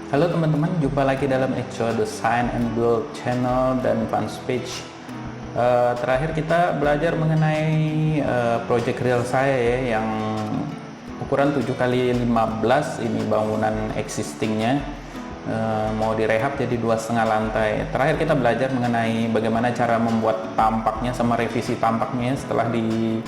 Halo teman-teman, jumpa lagi dalam Exo Design and Build channel dan Fanspage. Terakhir kita belajar mengenai project real saya ya, yang ukuran 7x15. Ini bangunan existingnya, mau direhab jadi 2,5 lantai. Terakhir kita belajar mengenai bagaimana cara membuat tampaknya sama revisi tampaknya setelah di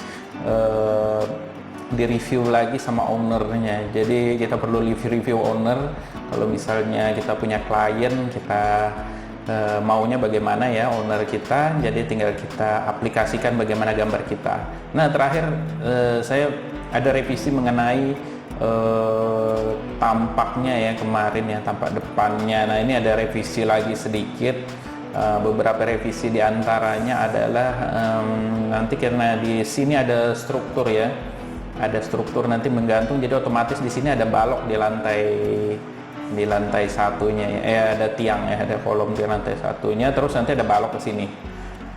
review lagi sama ownernya. Jadi kita perlu review owner. Kalau misalnya kita punya klien, kita maunya bagaimana ya owner kita, jadi tinggal kita aplikasikan bagaimana gambar kita. Nah, terakhir saya ada revisi mengenai tampaknya ya kemarin ya, tampak depannya. Nah, ini ada revisi lagi sedikit. Beberapa revisi diantaranya adalah nanti karena di sini ada struktur ya, ada struktur nanti menggantung, jadi otomatis di sini ada balok di lantai satunya ya, ada tiang ya, ada kolom di lantai satunya, terus nanti ada balok ke sini.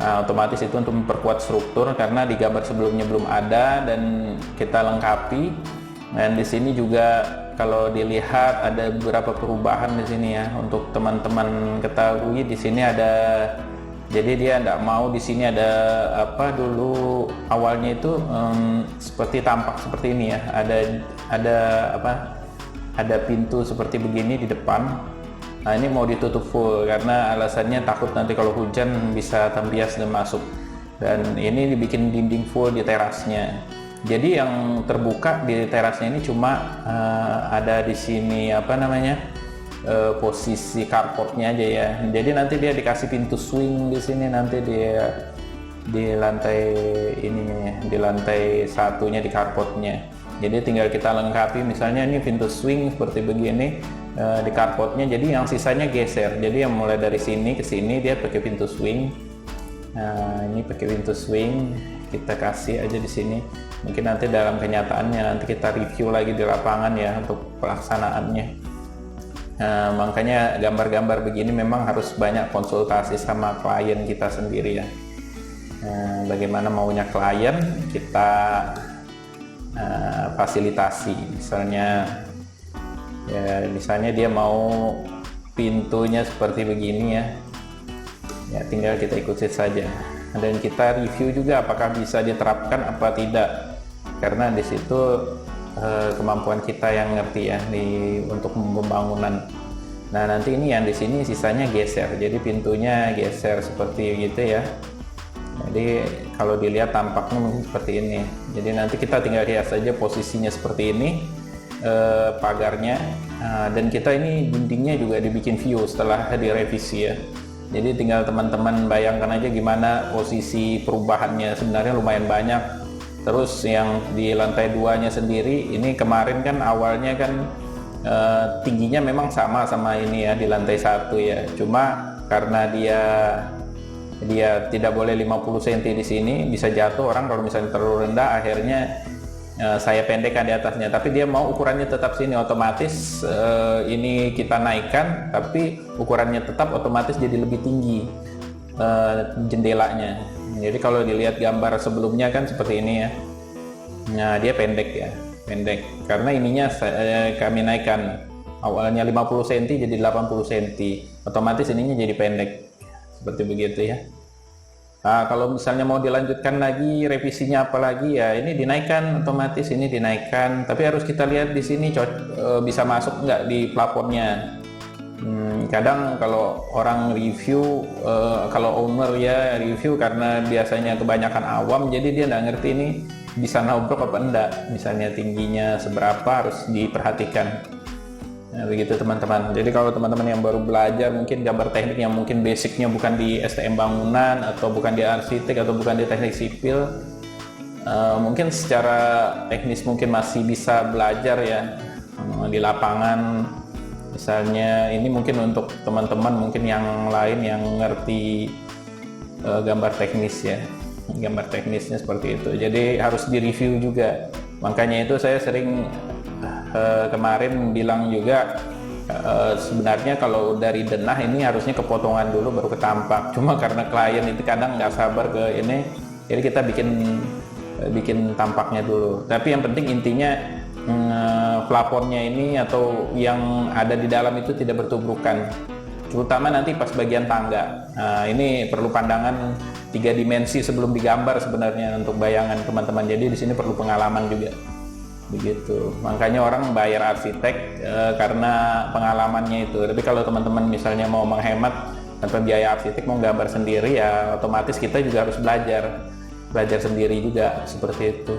Nah, otomatis itu untuk memperkuat struktur karena di gambar sebelumnya belum ada dan kita lengkapi. Dan di sini juga kalau dilihat ada beberapa perubahan di sini ya, untuk teman-teman ketahui di sini ada. Jadi dia tidak mau di sini ada apa dulu awalnya itu seperti tampak seperti ini ya, ada apa, ada pintu seperti begini di depan. Nah, ini mau ditutup full karena alasannya takut nanti kalau hujan bisa tembias dan masuk. Dan ini dibikin dinding full di terasnya. Jadi yang terbuka di terasnya ini cuma ada di sini apa namanya, posisi carportnya aja ya. Jadi nanti dia dikasih pintu swing di sini, nanti dia di lantai ininya ya, di lantai satunya di carportnya. Jadi tinggal kita lengkapi, misalnya ini pintu swing seperti begini di carportnya. Jadi yang sisanya geser. Jadi yang mulai dari sini ke sini dia pakai pintu swing. Nah, ini pakai pintu swing, kita kasih aja di sini. Mungkin nanti dalam kenyataannya nanti kita review lagi di lapangan ya untuk pelaksanaannya. Nah, makanya gambar-gambar begini memang harus banyak konsultasi sama klien kita sendiri ya. Nah, bagaimana maunya klien kita fasilitasi. Misalnya dia mau pintunya seperti begini ya, ya tinggal kita ikuti saja. Dan kita review juga apakah bisa diterapkan apa tidak, karena di situ kemampuan kita yang ngerti ya untuk pembangunan. Nah, nanti ini yang di sini sisanya geser, jadi pintunya geser seperti gitu ya. Jadi kalau dilihat tampaknya mungkin seperti ini. Jadi nanti kita tinggal hias saja posisinya seperti ini, pagarnya, dan kita ini dindingnya juga dibikin view setelah direvisi ya. Jadi tinggal teman-teman bayangkan aja gimana posisi perubahannya, sebenarnya lumayan banyak. Terus yang di lantai 2-nya sendiri, ini kemarin kan awalnya kan tingginya memang sama ini ya di lantai 1 ya. Cuma karena dia tidak boleh 50 cm di sini, bisa jatuh orang kalau misalnya terlalu rendah, akhirnya saya pendekkan di atasnya. Tapi dia mau ukurannya tetap sini, otomatis ini kita naikkan, tapi ukurannya tetap otomatis jadi lebih tinggi jendelanya. Jadi kalau dilihat gambar sebelumnya kan seperti ini ya. Nah, dia pendek ya, pendek. Karena ininya kami naikkan awalnya 50 cm jadi 80 cm. Otomatis ininya jadi pendek. Seperti begitu ya. Nah, kalau misalnya mau dilanjutkan lagi revisinya apalagi ya, ini dinaikkan otomatis, ini dinaikkan. Tapi harus kita lihat di sini bisa masuk nggak di plafonnya. Kadang kalau orang review, kalau owner ya review karena biasanya kebanyakan awam, jadi dia nggak ngerti ini bisa nabrok apa enggak, misalnya tingginya seberapa harus diperhatikan. Nah, begitu teman-teman. Jadi kalau teman-teman yang baru belajar mungkin gambar teknik yang mungkin basicnya bukan di STM bangunan atau bukan di arsitek atau bukan di teknik sipil, mungkin secara teknis mungkin masih bisa belajar ya di lapangan. Misalnya ini mungkin untuk teman-teman mungkin yang lain yang ngerti gambar teknis ya, gambar teknisnya seperti itu. Jadi harus direview juga. Makanya itu saya sering kemarin bilang juga sebenarnya kalau dari denah ini harusnya kepotongan dulu baru ketampak. Cuma karena klien itu kadang nggak sabar ke ini, jadi kita bikin tampaknya dulu. Tapi yang penting intinya plafonnya ini atau yang ada di dalam itu tidak bertubrukan, terutama nanti pas bagian tangga. Nah, ini perlu pandangan 3 dimensi sebelum digambar sebenarnya untuk bayangan teman-teman. Jadi di sini perlu pengalaman juga, begitu. Makanya orang bayar arsitek karena pengalamannya itu. Tapi kalau teman-teman misalnya mau menghemat tanpa biaya arsitek, mau gambar sendiri, ya otomatis kita juga harus belajar sendiri juga seperti itu.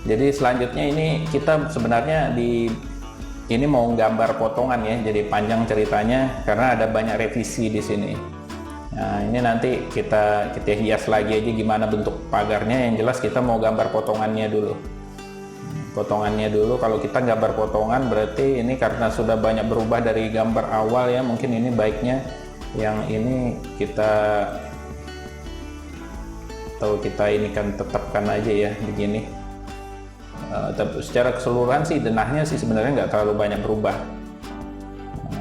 Jadi selanjutnya ini kita sebenarnya ini mau gambar potongan ya, jadi panjang ceritanya karena ada banyak revisi di sini. Nah, ini nanti kita hias lagi aja gimana bentuk pagarnya. Yang jelas kita mau gambar potongannya dulu. Kalau kita gambar potongan berarti ini karena sudah banyak berubah dari gambar awal ya, mungkin ini baiknya yang ini kita ini kan tetapkan aja ya begini. Tapi secara keseluruhan sih denahnya sih sebenarnya nggak terlalu banyak berubah.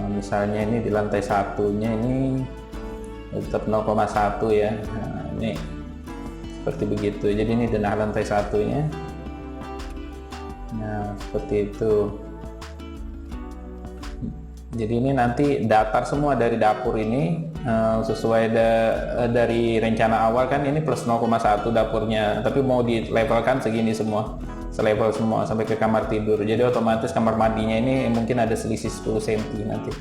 Misalnya ini di lantai satunya ini tetap 0,1 ya. Nah, ini seperti begitu. Jadi ini denah lantai satunya. Nah, seperti itu. Jadi ini nanti datar semua dari dapur ini sesuai dari rencana awal kan ini plus 0,1 dapurnya, tapi mau dilevelkan segini semua, selevel semua sampai ke kamar tidur. Jadi otomatis kamar mandinya ini mungkin ada selisih 10 cm nanti,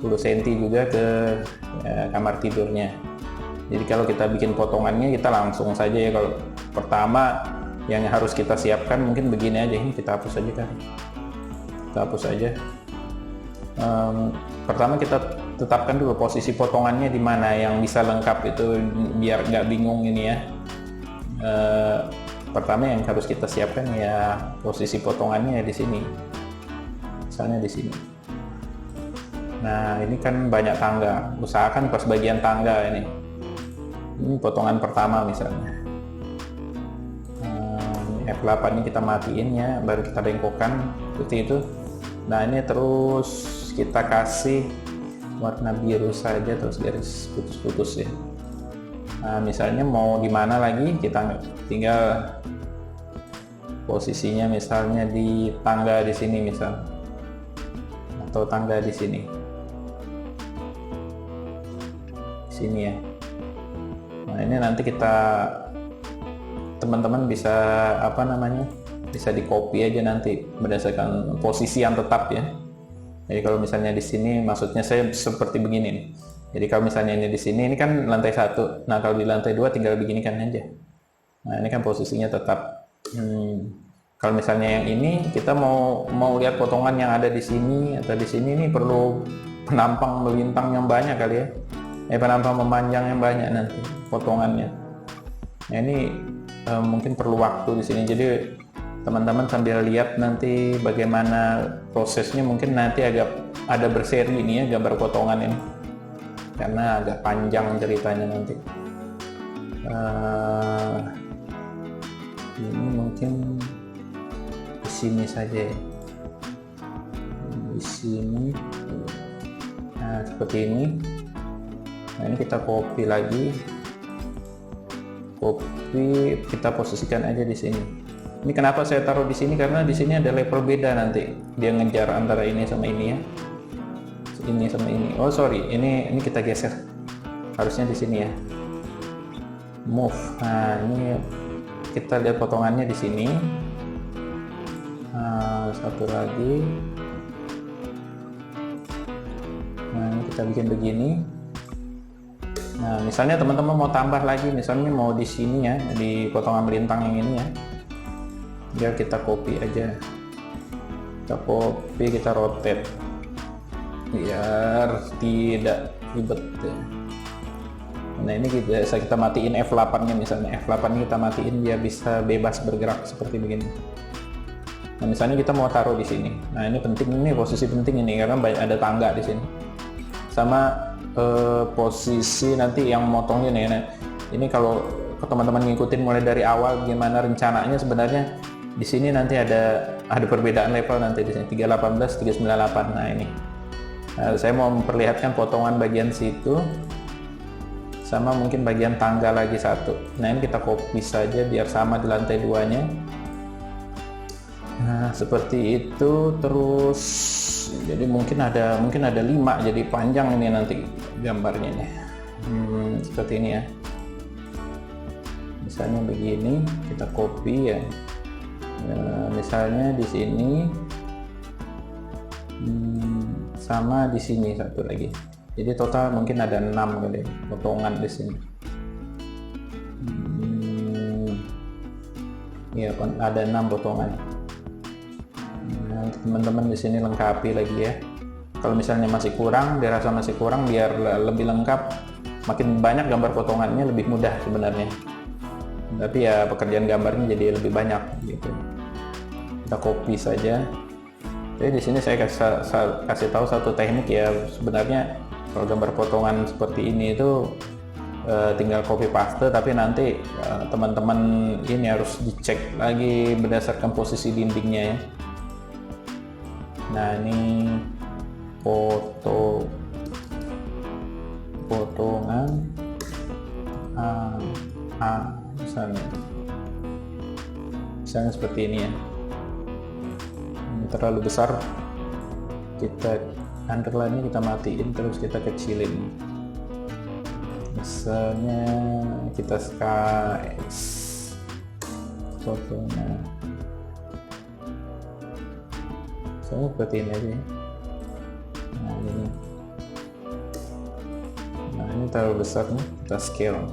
10 cm juga ke kamar tidurnya. Jadi kalau kita bikin potongannya kita langsung saja ya. Kalau pertama yang harus kita siapkan mungkin begini aja, ini kita hapus aja kan, kita hapus aja. Pertama kita tetapkan dulu posisi potongannya di mana yang bisa lengkap itu biar nggak bingung ini ya. Pertama yang harus kita siapkan ya posisi potongannya di sini, misalnya di sini. Nah ini kan banyak tangga, usahakan pas bagian tangga ini potongan pertama misalnya. F8 ini kita matiin ya, baru kita bengkokkan seperti itu. Nah ini terus kita kasih warna biru saja, terus garis putus-putus ya. Nah misalnya mau di mana lagi, kita tinggal posisinya misalnya di tangga di sini misal, atau tangga di sini ya. Nah ini nanti teman-teman bisa bisa di copy aja nanti berdasarkan posisi yang tetap ya. Jadi kalau misalnya di sini, maksudnya saya seperti begini nih. Jadi kalau misalnya ini di sini, ini kan lantai 1. Nah kalau di lantai 2 tinggal begini kan aja. Nah ini kan posisinya tetap. Kalau misalnya yang ini kita mau lihat potongan yang ada di sini atau di sini, ini perlu penampang melintang yang banyak kali ya. Penampang memanjang yang banyak nanti potongannya. Nah ini mungkin perlu waktu di sini. Jadi teman-teman sambil lihat nanti bagaimana prosesnya, mungkin nanti agak ada berseri ini ya gambar potongan ini karena agak panjang ceritanya nanti. Ini mungkin di sini saja ya. Di sini. Nah seperti ini. Nah ini kita copy lagi, kita posisikan aja di sini. Ini kenapa saya taruh di sini, karena di sini ada level beda nanti. Dia ngejar antara ini sama ini ya. Ini sama ini. Oh sorry, ini kita geser. Harusnya di sini ya. Move. Nah ini kita lihat potongannya di sini. Nah, satu lagi. Nah ini kita bikin begini. Nah misalnya teman-teman mau tambah lagi, misalnya mau di sini ya, di potongan melintang yang ini ya. Biar kita copy aja, kita rotate biar tidak ribet ya. Nah ini kita matiin F8 nya, misalnya F8 nya kita matiin biar bisa bebas bergerak seperti begini. Nah misalnya kita mau taruh di sini, nah ini penting, ini posisi penting ini karena ada tangga di sini sama posisi nanti yang motongnya nih. Nah ini kalau teman-teman ngikutin mulai dari awal gimana rencananya, sebenarnya di sini nanti ada perbedaan level nanti di sini 318, 398. Nah ini saya mau memperlihatkan potongan bagian situ sama mungkin bagian tangga lagi satu. Nah ini kita copy saja biar sama di lantai 2 nya. Nah, seperti itu. Terus jadi mungkin ada 5, jadi panjang ini nanti gambarnya nih. Seperti ini ya. Misalnya begini, kita copy ya. Nah, misalnya di sini sama di sini satu lagi. Jadi total mungkin ada 6 kali potongan di sini. Ya, ada 6 potongan. Nah, teman-teman di sini lengkapi lagi ya. Kalau misalnya masih kurang, dirasa masih kurang, biar lebih lengkap, makin banyak gambar potongannya lebih mudah sebenarnya. Tapi ya pekerjaan gambarnya jadi lebih banyak gitu. Kita copy saja. Jadi di sini saya kasih tahu satu teknik ya, sebenarnya kalau gambar potongan seperti ini itu tinggal copy paste, tapi nanti teman-teman ini harus dicek lagi berdasarkan posisi dindingnya ya. Nah, ini potongan misalnya seperti ini ya. Ini terlalu besar, kita underline-nya kita matiin, terus kita kecilin. Misalnya kita size fotonya seperti ini aja. Nah ini terlalu besar nih, kita scale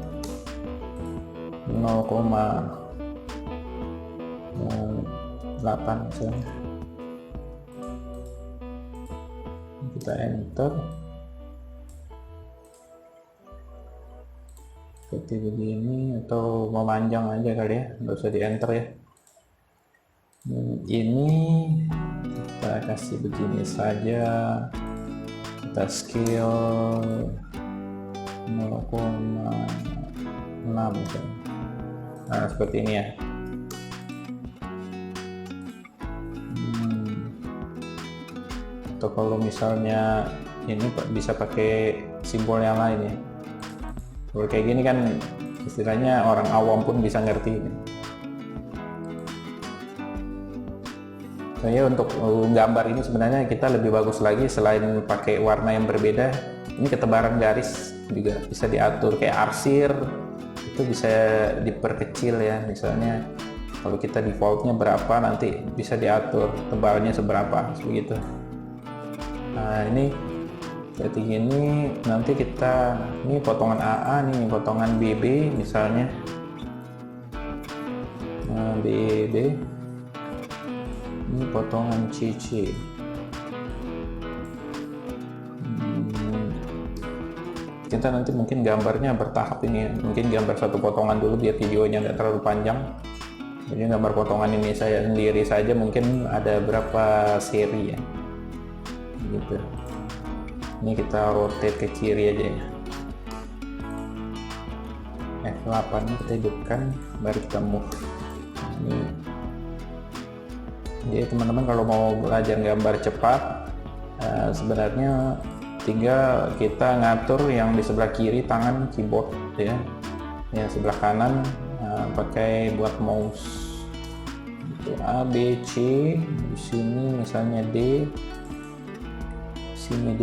0,8 misalnya. Kita enter seperti begini, atau memanjang aja kali ya, nggak usah di enter ya. Ini kita kasih begini saja, kita scale 0,6 misalnya. Nah seperti ini ya. Atau kalau misalnya ini bisa pakai simbol yang lain ya. Kalau kayak gini kan istilahnya orang awam pun bisa ngerti. Saya untuk gambar ini sebenarnya kita lebih bagus lagi, selain pakai warna yang berbeda, ini ketebaran garis juga bisa diatur, kayak arsir itu bisa diperkecil ya. Misalnya kalau kita defaultnya berapa, nanti bisa diatur tebalnya seberapa begitu. Nah ini seperti ini. Nanti kita ini potongan AA nih, potongan BB misalnya. Nah, BB ini potongan CC. Kita nanti mungkin gambarnya bertahap ini ya. Mungkin gambar satu potongan dulu biar videonya nggak terlalu panjang. Jadi gambar potongan ini saya sendiri saja mungkin ada berapa seri ya gitu. Ini kita rotate ke kiri aja ya. F8 kita hidupkan, baru kita move. Ini jadi teman-teman kalau mau belajar gambar cepat, sebenarnya tinggal kita ngatur yang di sebelah kiri tangan keyboard ya, yang sebelah kanan pakai buat mouse. Itu A, B, C, di sini misalnya D, sini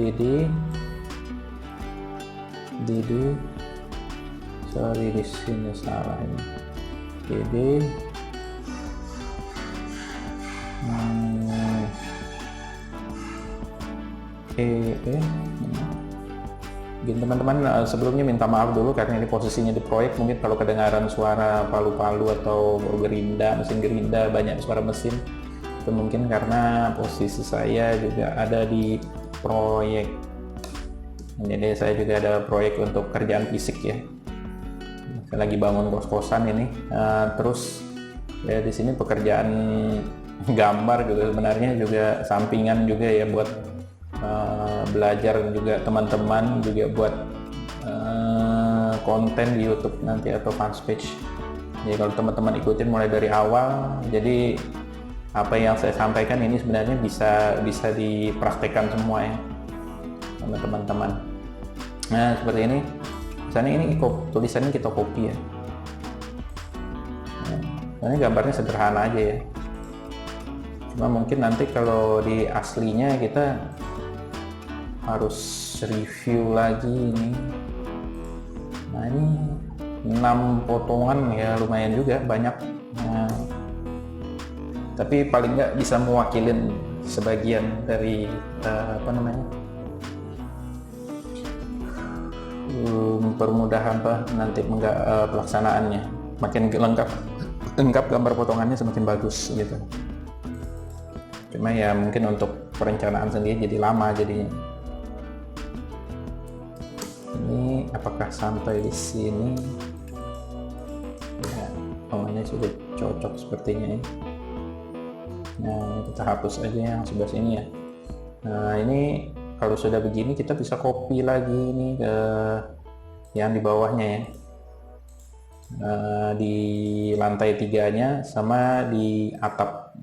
DD, sorry di sini salah ini, DD, Gini teman-teman, sebelumnya minta maaf dulu karena ini posisinya di proyek, mungkin kalau kedengaran suara palu-palu atau gerinda, mesin gerinda, banyak suara mesin, itu mungkin karena posisi saya juga ada di proyek. Jadi saya juga ada proyek untuk kerjaan fisik ya, saya lagi bangun kos-kosan ini. Terus ya di sini pekerjaan gambar juga sebenarnya juga sampingan juga ya, buat belajar juga teman-teman, juga buat konten di YouTube nanti atau fanpage. Jadi kalau teman-teman ikutin mulai dari awal, jadi apa yang saya sampaikan ini sebenarnya bisa dipraktekkan semua ya sama teman-teman. Nah seperti ini, misalnya ini tulisannya kita copy ya. Nah, ini gambarnya sederhana aja ya. Cuma mungkin nanti kalau di aslinya kita harus review lagi ini. Nah ini 6 potongan ya, lumayan juga banyak. Nah, tapi paling nggak bisa mewakilin sebagian dari mempermudah nanti pelaksanaannya. Makin lengkap gambar potongannya semakin bagus gitu. Cuma ya mungkin untuk perencanaan sendiri jadi lama jadinya. Ini apakah sampai di sini? Ya, potongannya sudah cocok sepertinya ya. Nah, kita hapus aja yang sebelah sini ya. Nah, ini kalau sudah begini kita bisa copy lagi ini ke yang di bawahnya ya. Di lantai 3-nya sama di atap.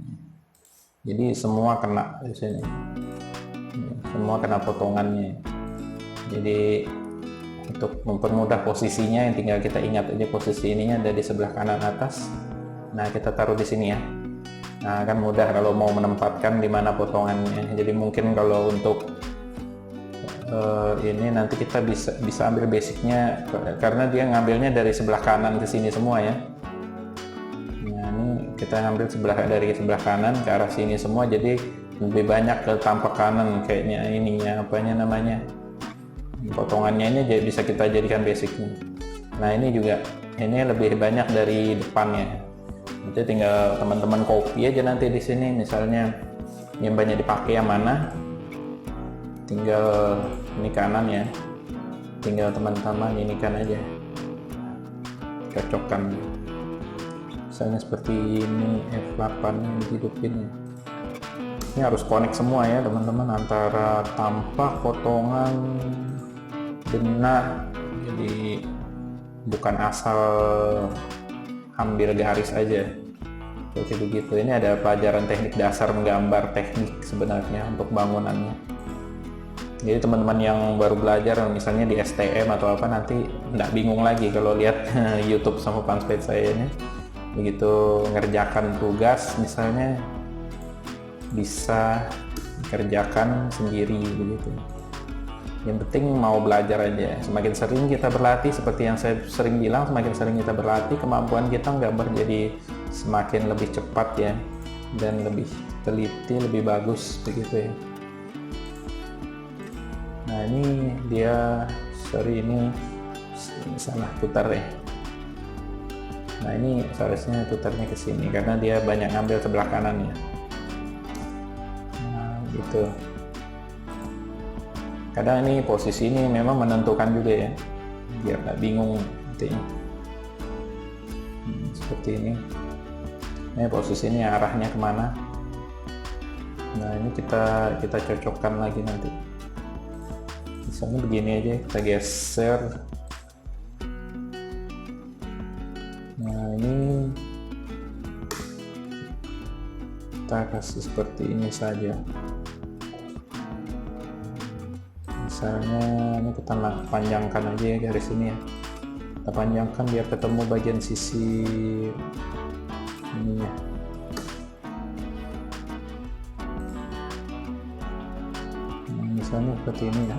Jadi semua kena di sini. Semua kena potongannya. Jadi untuk mempermudah posisinya, yang tinggal kita ingat aja posisi ininya ada di sebelah kanan atas. Nah, kita taruh di sini ya. Nah, kan mudah kalau mau menempatkan di mana potongannya. Jadi mungkin kalau untuk ini nanti kita bisa ambil basicnya, karena dia ngambilnya dari sebelah kanan ke sini semua ya. Nah, ini kita ngambil dari sebelah kanan ke arah sini semua, jadi lebih banyak ke tampak kanan kayaknya ininya, potongannya ini bisa kita jadikan basicnya. Nah, ini juga ini lebih banyak dari depannya. Jadi tinggal teman-teman copy aja nanti di sini, misalnya yang banyak dipakai yang mana, tinggal ini kanan ya, tinggal teman-teman ini kan aja, cocokkan. Misalnya seperti ini F8 yang dihidupin ya. Ini harus connect semua ya teman-teman, antara tampak, potongan, benar. Jadi bukan asal ambil garis aja seperti begitu. Ini ada pelajaran teknik dasar menggambar teknik sebenarnya untuk bangunannya. Jadi teman-teman yang baru belajar misalnya di STM atau apa, nanti nggak bingung lagi kalau lihat YouTube sama fanpage saya ini. Begitu ngerjakan tugas misalnya bisa kerjakan sendiri begitu. Yang penting mau belajar aja. Semakin sering kita berlatih, seperti yang saya sering bilang, semakin sering kita berlatih, kemampuan kita gambar jadi semakin lebih cepat ya, dan lebih teliti, lebih bagus begitu ya. Nah, ini dia, ini salah putar ya. Nah, ini seharusnya putarnya ke sini karena dia banyak ngambil sebelah kanan ya. Nah, gitu. Kadang ini posisi ini memang menentukan juga ya, biar nggak bingung nantinya. Seperti ini. Ini posisi ini arahnya kemana. Nah, ini kita cocokkan lagi nanti. Misalnya begini aja, kita geser. Nah, ini kita kasih seperti ini saja. Misalnya ini kita panjangkan aja ya garis ini ya, kita panjangkan biar ketemu bagian sisi ininya. Nah, misalnya seperti ini ya.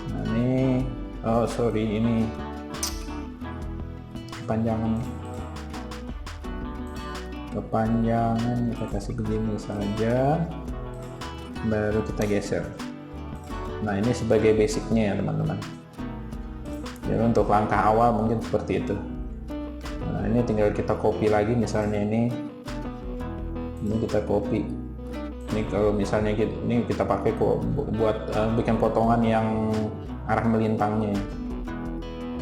Nah, ini ini kepanjangan kita kasih begini saja, baru kita geser. Nah, ini sebagai basicnya ya teman-teman. Jadi untuk langkah awal mungkin seperti itu. Nah, ini tinggal kita copy lagi, misalnya ini kita copy. Ini kalau misalnya ini kita pakai buat bikin potongan yang arah melintangnya,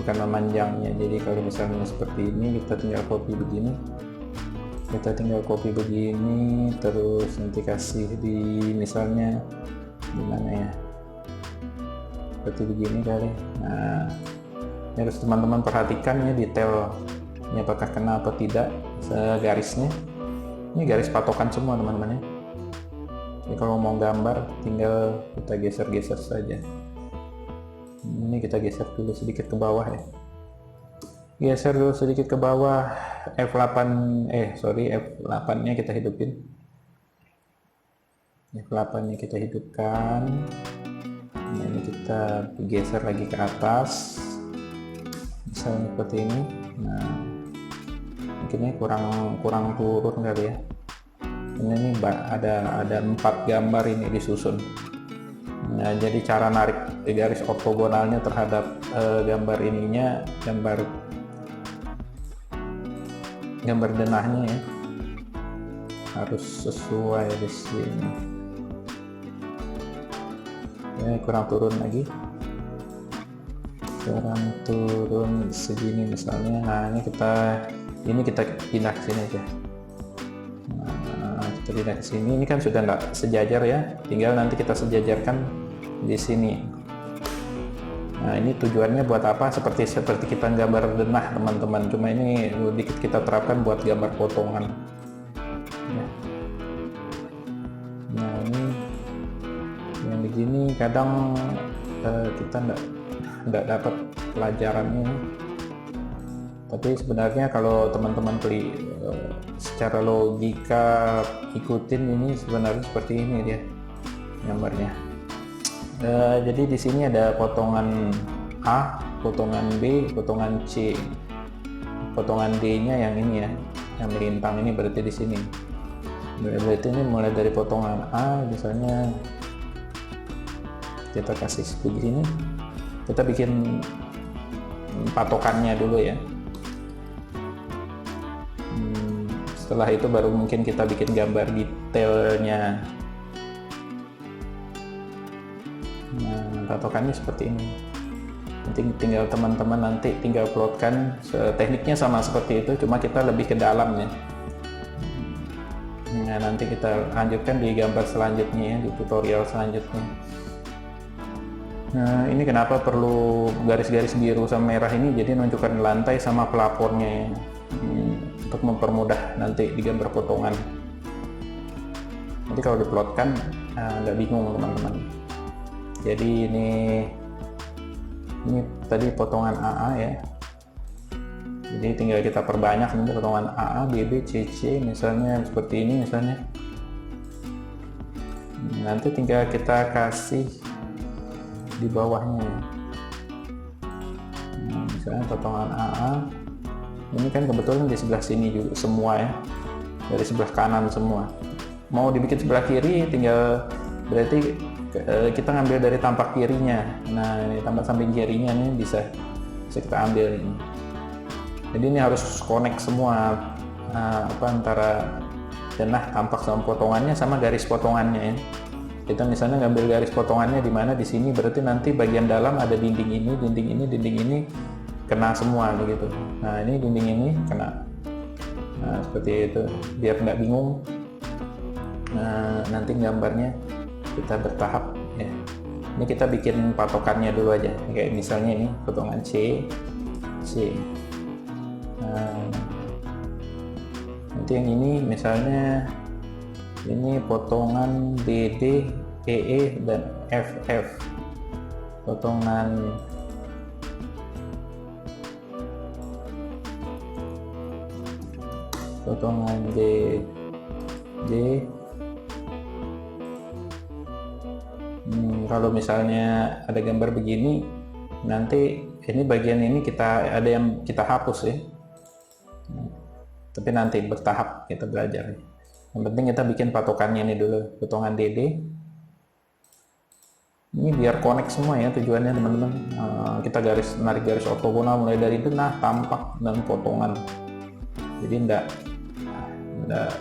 bukan memanjangnya. Jadi kalau misalnya seperti ini, kita tinggal copy begini. Terus nanti kasih di misalnya di mana ya? Seperti begini kali. Nah, ini harus teman-teman perhatikan ya detail ini apakah kena atau tidak garisnya. Ini garis patokan semua teman-teman ya. Jadi kalau mau gambar tinggal kita geser-geser saja. Ini kita geser dulu sedikit ke bawah ya. Geser dulu sedikit ke bawah. F8 nya kita hidupin. F8 nya kita hidupkan. Nah, ini kita geser lagi ke atas, misalnya seperti ini. Nah, mungkin kurang turun kali ya. Ini ada 4 gambar ini disusun. Nah, jadi cara narik garis ortogonalnya terhadap gambar ininya, gambar denahnya ya, harus sesuai di sini. Kurang turun lagi, kurang turun segini misalnya. Nah, ini kita pindah ke sini aja. Nah, kita pindah ke sini. Ini kan sudah nggak sejajar ya, tinggal nanti kita sejajarkan di sini. Nah, ini tujuannya buat apa? Seperti kita gambar denah teman-teman, cuma ini dikit kita terapkan buat gambar potongan ya. Nah, ini yang begini kadang kita nggak dapat pelajarannya, tapi sebenarnya kalau teman-teman secara logika ikutin ini sebenarnya seperti ini dia gambarnya. Jadi di sini ada potongan A, potongan B, potongan C, potongan D-nya yang ini ya, yang melintang ini berarti di sini. Berarti ini mulai dari potongan A, misalnya kita kasih begini, kita bikin patokannya dulu ya. Setelah itu baru mungkin kita bikin gambar detailnya. Nah, patokannya seperti ini. Tinggal teman-teman nanti tinggal plotkan, tekniknya sama seperti itu, cuma kita lebih ke dalam ya. Nah, nanti kita lanjutkan di gambar selanjutnya ya, di tutorial selanjutnya. Nah, ini kenapa perlu garis-garis biru sama merah ini, jadi menunjukkan lantai sama pelapornya ya. Untuk mempermudah nanti di gambar potongan. Nanti kalau diplotkan nggak bingung teman-teman. Jadi ini tadi potongan AA ya. Jadi tinggal kita perbanyak nanti potongan AA, BB, CC misalnya seperti ini misalnya. Nanti tinggal kita kasih di bawahnya. Nah, misalnya potongan AA. Ini kan kebetulan di sebelah sini juga semua ya, dari sebelah kanan semua. Mau dibikin sebelah kiri tinggal berarti kita ngambil dari tampak kirinya. Nah, ini tampak samping kirinya nih bisa kita ambil ini. Jadi ini harus connect semua antara denah tampak sama potongannya sama garis potongannya ya. Kita misalnya ngambil garis potongannya di mana, di sini, berarti nanti bagian dalam ada dinding ini, dinding ini kena semua begitu. Nah, ini dinding ini kena. Nah, seperti itu biar nggak bingung. Nah, nanti gambarnya kita bertahap ya. Ini kita bikin patokannya dulu aja, kayak misalnya ini potongan C. Nah, nanti yang ini misalnya ini potongan DD, EE dan FF. Potongan D. Kalau misalnya ada gambar begini, nanti ini bagian ini ada yang kita hapus ya. Tapi nanti bertahap kita belajar. Yang penting kita bikin patokannya ini dulu, potongan DD. Ini biar connect semua ya tujuannya teman-teman. Kita narik garis ortogonal mulai dari denah, tampak, dan potongan. Jadi enggak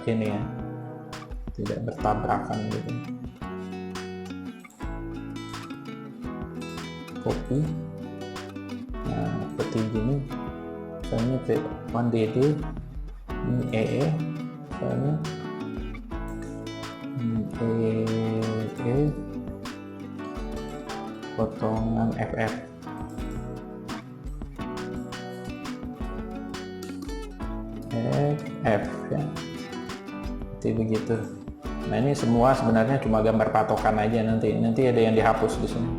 ini ya, tidak bertabrakan gitu. Copy. Nah, seperti gini. Misalnya P1 DD, ini EE, misalnya EE, potongan FF. F ya, seperti begitu. Nah, ini semua sebenarnya cuma gambar patokan aja, nanti ada yang dihapus di sini.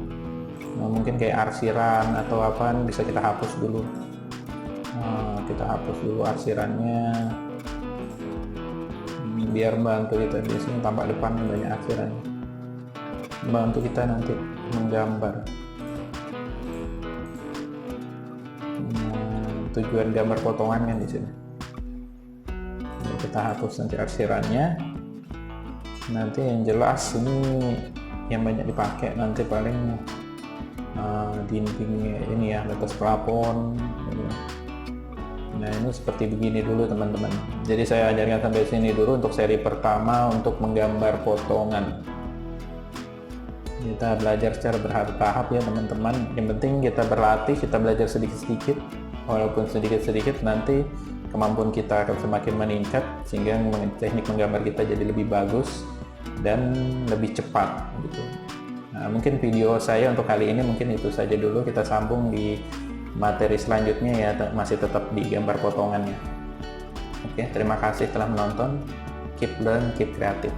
Nah, mungkin kayak arsiran atau apa bisa kita hapus dulu. Nah, kita hapus dulu arsirannya. biar membantu kita. Di sini tampak depan banyak akhiran, membantu kita nanti menggambar. Tujuan gambar potongan kan di sini. Kita hapus nanti akhirannya. Nanti yang jelas ini yang banyak dipakai nanti paling dinding ini ya, atas plafon. Nah ini seperti begini dulu teman-teman. Jadi saya ajarkan sampai sini dulu untuk seri pertama untuk menggambar potongan. Kita belajar secara bertahap ya teman-teman. Yang penting kita berlatih, kita belajar sedikit-sedikit. Walaupun sedikit-sedikit nanti kemampuan kita akan semakin meningkat sehingga teknik menggambar kita jadi lebih bagus dan lebih cepat gitu. Nah, mungkin video saya untuk kali ini mungkin itu saja dulu. Kita sambung di materi selanjutnya ya, masih tetap di gambar potongannya. Oke, terima kasih telah menonton. Keep learn, keep creative.